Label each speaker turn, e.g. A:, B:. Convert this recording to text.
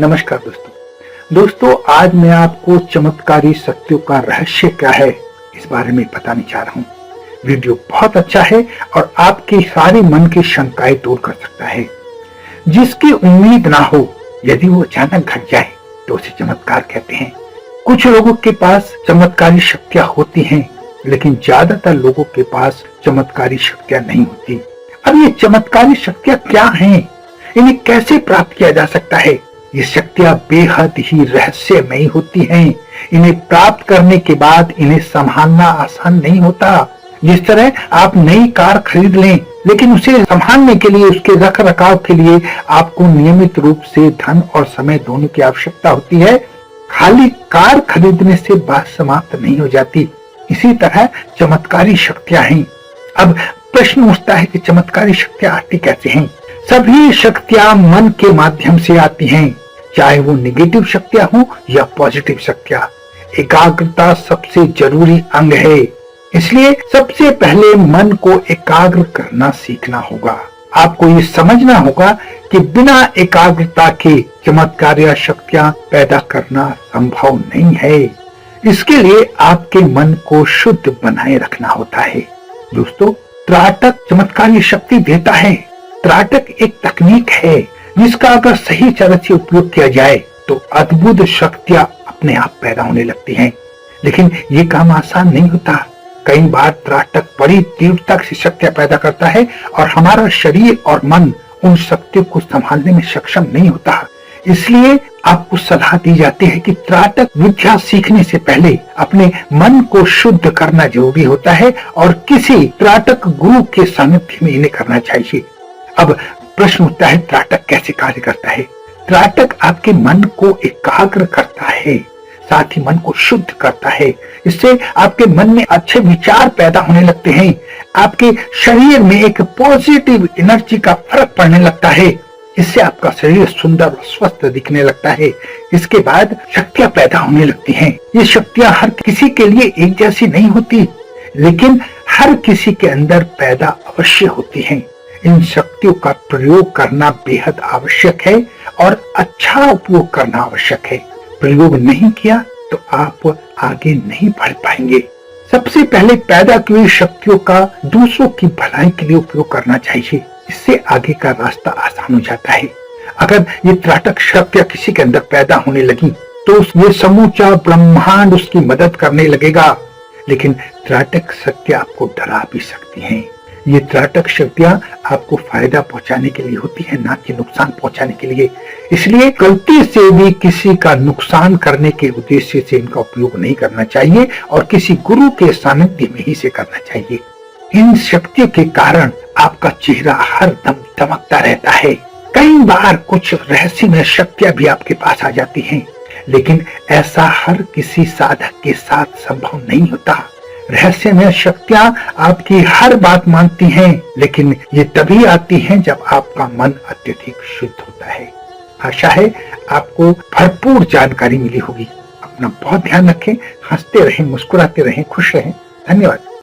A: नमस्कार दोस्तों आज मैं आपको चमत्कारी शक्तियों का रहस्य क्या है इस बारे में बताने जा रहा हूँ। वीडियो बहुत अच्छा है और आपके सारे मन की शंकाएं दूर कर सकता है। जिसकी उम्मीद ना हो यदि वो अचानक घट जाए तो उसे चमत्कार कहते हैं। कुछ लोगों के पास चमत्कारी शक्तियां होती हैं, लेकिन ज्यादातर लोगों के पास चमत्कारी शक्तियां नहीं होती। अब ये चमत्कारी शक्तियां क्या हैं? इन्हें कैसे प्राप्त किया जा सकता है? ये शक्तियां बेहद ही रहस्यमयी होती हैं। इन्हें प्राप्त करने के बाद इन्हें संभालना आसान नहीं होता। जिस तरह आप नई कार खरीद लें, लेकिन उसे संभालने के लिए, उसके रख रखाव के लिए आपको नियमित रूप से धन और समय दोनों की आवश्यकता होती है। खाली कार खरीदने से बात समाप्त नहीं हो जाती। इसी तरह चमत्कारी शक्तियां हैं। अब प्रश्न उठता है कि चमत्कारी शक्तियां आती कैसे हैं? सभी शक्तियां मन के माध्यम से आती हैं, चाहे वो नेगेटिव शक्तियां हो या पॉजिटिव शक्तियां। एकाग्रता सबसे जरूरी अंग है, इसलिए सबसे पहले मन को एकाग्र करना सीखना होगा। आपको ये समझना होगा कि बिना एकाग्रता के चमत्कारी शक्तियां पैदा करना संभव नहीं है। इसके लिए आपके मन को शुद्ध बनाए रखना होता है। दोस्तों, त्राटक चमत्कारी शक्ति देता है। त्राटक एक तकनीक है जिसका अगर सही तरह से उपयोग किया जाए तो अद्भुत शक्तियां अपने आप पैदा होने लगती हैं। लेकिन ये काम आसान नहीं होता। कई बार त्राटक बड़ी तीव्रता से शक्तियां पैदा करता है और हमारा शरीर और मन उन शक्तियों को संभालने में सक्षम नहीं होता। इसलिए आपको सलाह दी जाती है कि त्राटक विद्या सीखने से पहले अपने मन को शुद्ध करना जरूरी होता है और किसी त्राटक गुरु के सानिध्य में इन्हें करना चाहिए। अब प्रश्न उठता है, त्राटक कैसे कार्य करता है? त्राटक आपके मन को एकाग्र करता है, साथ ही मन को शुद्ध करता है। इससे आपके मन में अच्छे विचार पैदा होने लगते हैं। आपके शरीर में एक पॉजिटिव एनर्जी का फर्क पड़ने लगता है। इससे आपका शरीर सुंदर और स्वस्थ दिखने लगता है। इसके बाद शक्तियां पैदा होने लगती हैं। ये शक्तियां हर किसी के लिए एक जैसी नहीं होती, लेकिन हर किसी के अंदर पैदा अवश्य होती हैं। इन शक्तियों का प्रयोग करना बेहद आवश्यक है और अच्छा उपयोग करना आवश्यक है। प्रयोग नहीं किया तो आप आगे नहीं बढ़ पाएंगे। सबसे पहले पैदा की हुई शक्तियों का दूसरों की भलाई के लिए उपयोग करना चाहिए। इससे आगे का रास्ता आसान हो जाता है। अगर ये त्राटक शक्तियां किसी के अंदर पैदा होने लगी तो ये समूचा ब्रह्मांड उसकी मदद करने लगेगा। लेकिन त्राटक शक्तियां आपको डरा भी सकती हैं। ये त्राटक शक्तियां आपको फायदा पहुंचाने के लिए होती है, ना कि नुकसान पहुंचाने के लिए। इसलिए गलती से भी किसी का नुकसान करने के उद्देश्य से इनका उपयोग नहीं करना चाहिए और किसी गुरु के सानिध्य में ही से करना चाहिए। इन शक्तियों के कारण आपका चेहरा हर दम चमकता रहता है। कई बार कुछ रहस्यमय शक्तियां भी आपके पास आ जाती हैं, लेकिन ऐसा हर किसी साधक के साथ संभव नहीं होता। रहस्यमय शक्तियां आपकी हर बात मानती हैं, लेकिन ये तभी आती हैं जब आपका मन अत्यधिक शुद्ध होता है। आशा है आपको भरपूर जानकारी मिली होगी। अपना बहुत ध्यान रखें, हंसते रहें, मुस्कुराते रहें, खुश रहें। धन्यवाद।